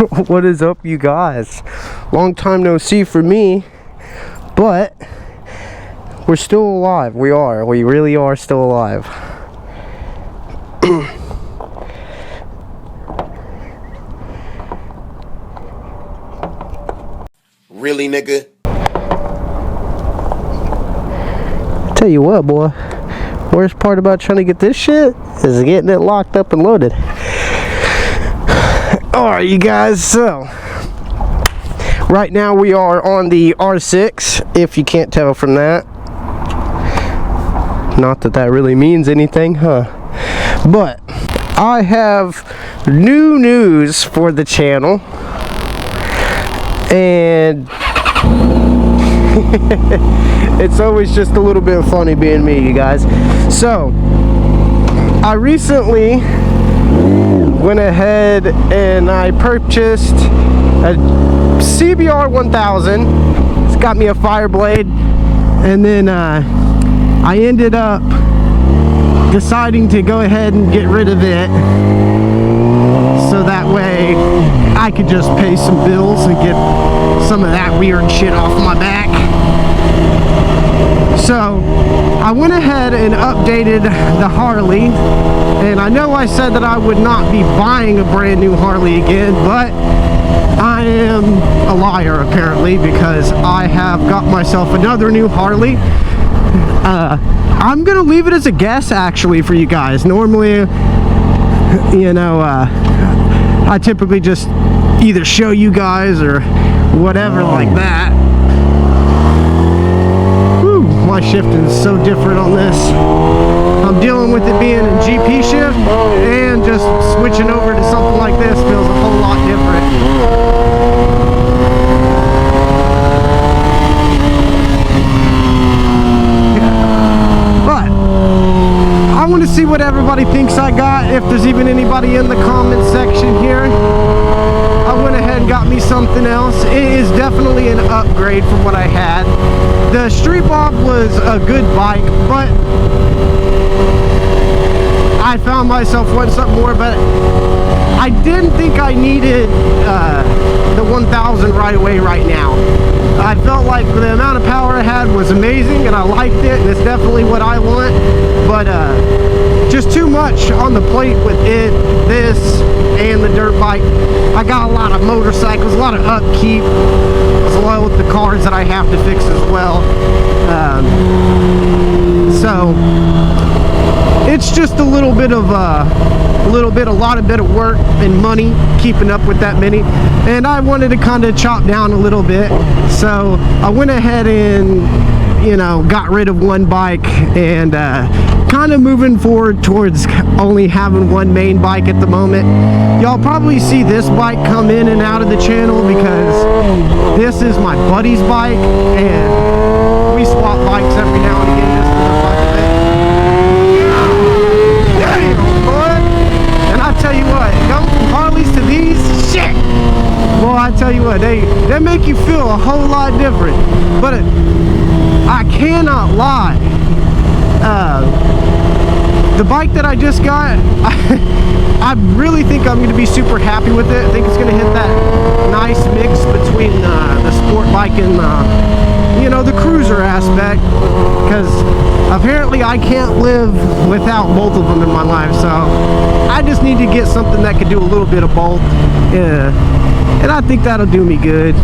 What is up, you guys? Long time no see for me, but we're still alive. We really are still alive. Really, nigga? Tell you what, boy, worst part about trying to get this shit is getting it locked up and loaded. Alright, you guys, so right now we are on the R6, if you can't tell from that. Not that that really means anything, huh? But I have new news for the channel, and it's always just a little bit funny being me, you guys. So I recently went ahead and I purchased a CBR 1000. It's got me a Fireblade, and then I ended up deciding to go ahead and get rid of it, so that way I could just pay some bills and get some of that weird shit off my back. So I went ahead and updated the Harley, and I know I said that I would not be buying a brand new Harley again, but I am a liar apparently, because I have got myself another new Harley. I'm gonna leave it as a guess actually for you guys. Normally, you know, I typically just either show you guys or whatever like that. Whew, my shifting is so different on this. I'm dealing with it being in GP shift, and just switching over to something like this feels a whole lot different. I want to see what everybody thinks I got, if there's even anybody in the comment section here. I went ahead and got me something else. It is definitely an upgrade from what I had. The Street Bob was a good bike, but I found myself wanting something more, but I didn't think I needed the 1000 right away right now. I felt like the amount of power I had was amazing, and I liked it, and it's definitely what I want, but just too much on the plate with it, this, and the dirt bike. I got a lot of motorcycles, a lot of upkeep, as well with the cars that I have to fix as well. So it's just a little bit of a lot of work and money keeping up with that many, and I wanted to kind of chop down a little bit, so I went ahead and, you know, got rid of one bike, and kind of moving forward towards only having one main bike at the moment. Y'all probably see this bike come in and out of the channel because this is my buddy's bike, and we swap bikes every now and again just for the fun of it. Damn, boy! And I tell you what, going from Harleys to these, shit! Well, I tell you what, they make you feel a whole lot different. But I cannot lie. The bike that I just got, I really think I'm going to be super happy with it. I think it's going to hit that nice mix between the sport bike and you know, the cruiser aspect, because apparently I can't live without both of them in my life, so I just need to get something that can do a little bit of both, and I think that'll do me good.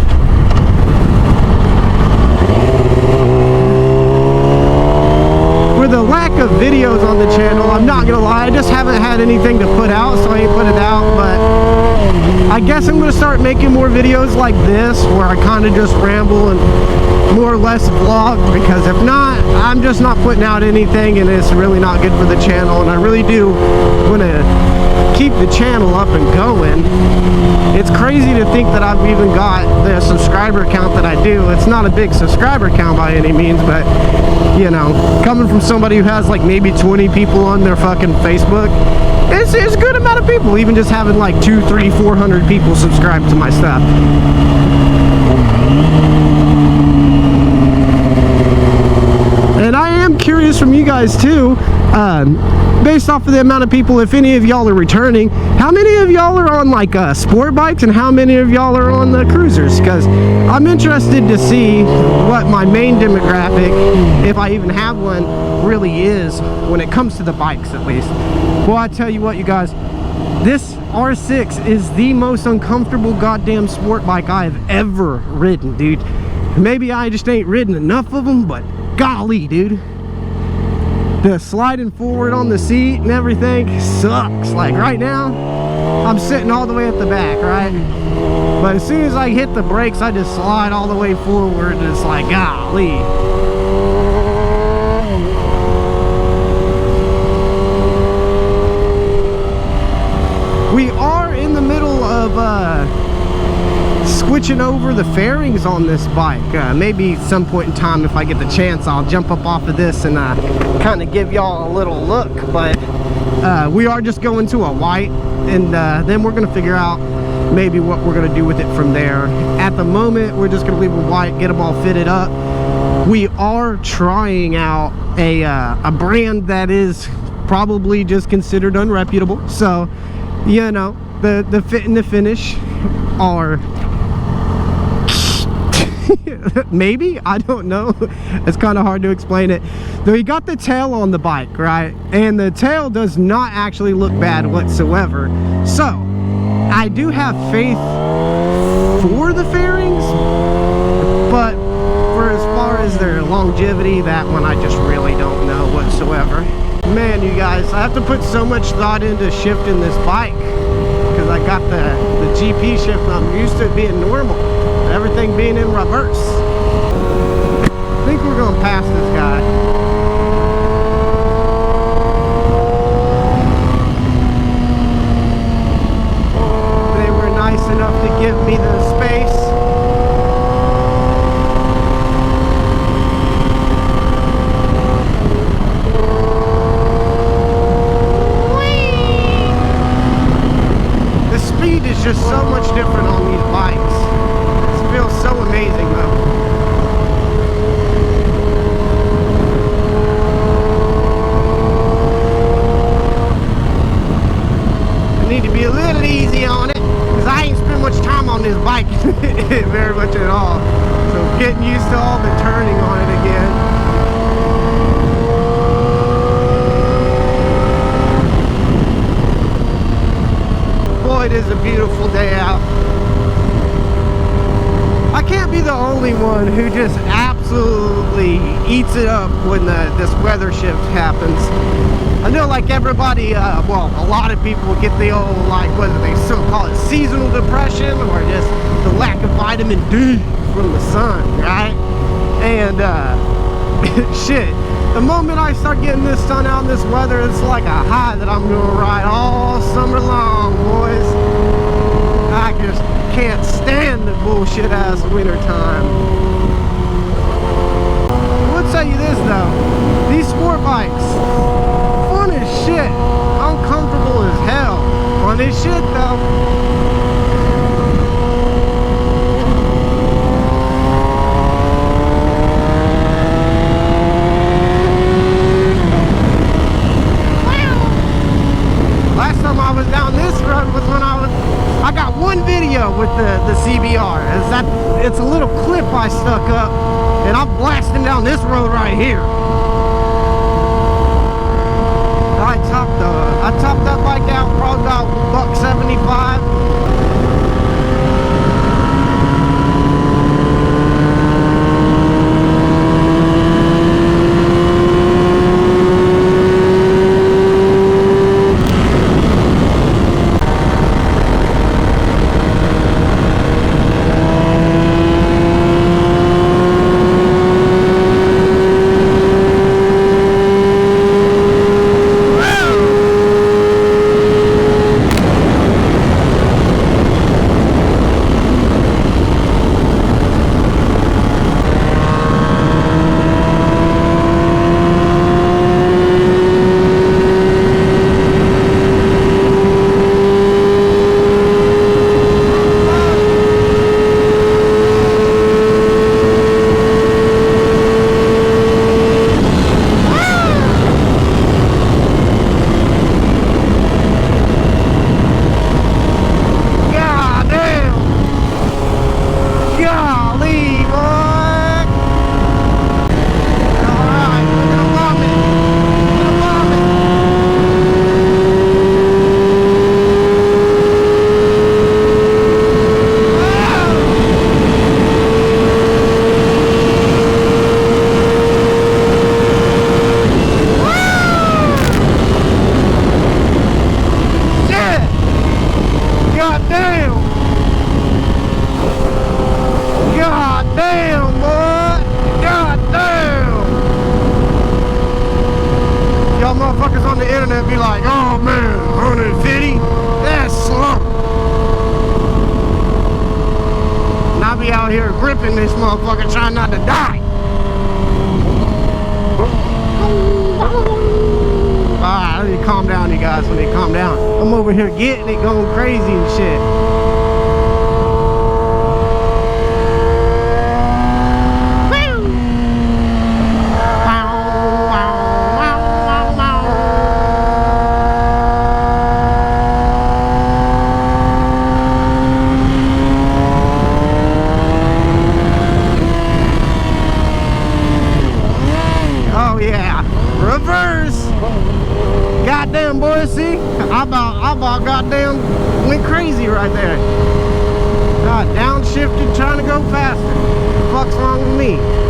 For the lack of videos on the channel, I'm not gonna lie, I just haven't had anything to put out, so I ain't put it out, but I guess I'm gonna start making more videos like this, where I kind of just ramble and more or less vlog, because if not, I'm just not putting out anything, and it's really not good for the channel, and I really do want to keep the channel up and going. It's crazy to think that I've even got the subscriber count that I do. It's not a big subscriber count by any means, but you know, coming from somebody who has like maybe 20 people on their fucking Facebook, it's a good amount of people, even just having like 200, 300, 400 people subscribe to my stuff. And I am curious from you guys too, based off of the amount of people, if any of y'all are returning, how many of y'all are on like sport bikes and how many of y'all are on the cruisers? Because I'm interested to see what my main demographic, if I even have one, really is when it comes to the bikes, at least. Well, I tell you what, you guys, this R6 is the most uncomfortable goddamn sport bike I've ever ridden, dude. Maybe I just ain't ridden enough of them, but golly, dude, the sliding forward on the seat and everything sucks. Like right now, I'm sitting all the way at the back, right? But as soon as I hit the brakes, I just slide all the way forward, and it's like, golly. We are in the middle of switching over the fairings on this bike. Maybe at some point in time, if I get the chance, I'll jump up off of this and kind of give y'all a little look. But we are just going to a white, and then we're gonna figure out maybe what we're gonna do with it from there. At the moment, we're just gonna leave it white, get them all fitted up. We are trying out a brand that is probably just considered unreputable. So, you know, the fit and the finish are maybe, I don't know, it's kind of hard to explain it. Though you got the tail on the bike, right? And the tail does not actually look bad whatsoever. So I do have faith for the fairings, but for as far as their longevity, that one I just really don't know whatsoever. Man, you guys, I have to put so much thought into shifting this bike because I got the GP shift. I'm used to it being normal, everything being in reverse. I think we're going past this guy. They were nice enough to give me the space. The speed is just so much different on these bikes. It feels so amazing though. I need to be a little easy on it because I ain't spent much time on this bike very much at all. So getting used to all the turning on it again. Boy, it is a beautiful day out. I can't be the only one who just absolutely eats it up when this weather shift happens. I know, like everybody, well, a lot of people get the old, like, whether they call it seasonal depression or just the lack of vitamin D from the sun, right? And shit, the moment I start getting this sun out in this weather, it's like a high that I'm gonna ride all summer long, boys. I just can't stand the bullshit ass winter time. I would tell you this though, these sport bikes, fun as shit, uncomfortable as hell, fun as shit though. Last time I was down this road was when I got one video with the CBR. It's a little clip I stuck up, and I'm blasting down this road right here. I topped that bike out probably about $175. in this motherfucker trying not to die. Alright, I need to calm down, you guys. I need to calm down. I'm over here getting it, going crazy and shit. Oh yeah, reverse. Goddamn, boy, see? I about goddamn went crazy right there. God, downshifted trying to go faster. What the fuck's wrong with me?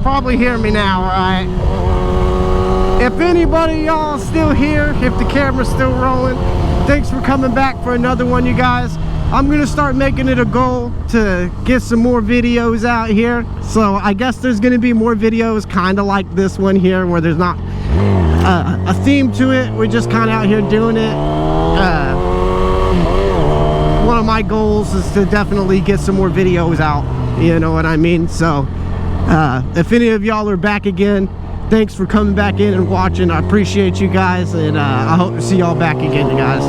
probably hear me now, right? If anybody y'all still here, if the camera's still rolling, thanks for coming back for another one, you guys. I'm gonna start making it a goal to get some more videos out here. So I guess there's gonna be more videos kind of like this one here, where there's not a theme to it. We're just kind of out here doing it. One of my goals is to definitely get some more videos out, you know what I mean? So if any of y'all are back again, thanks for coming back in and watching. I appreciate you guys, and I hope to see y'all back again, you guys.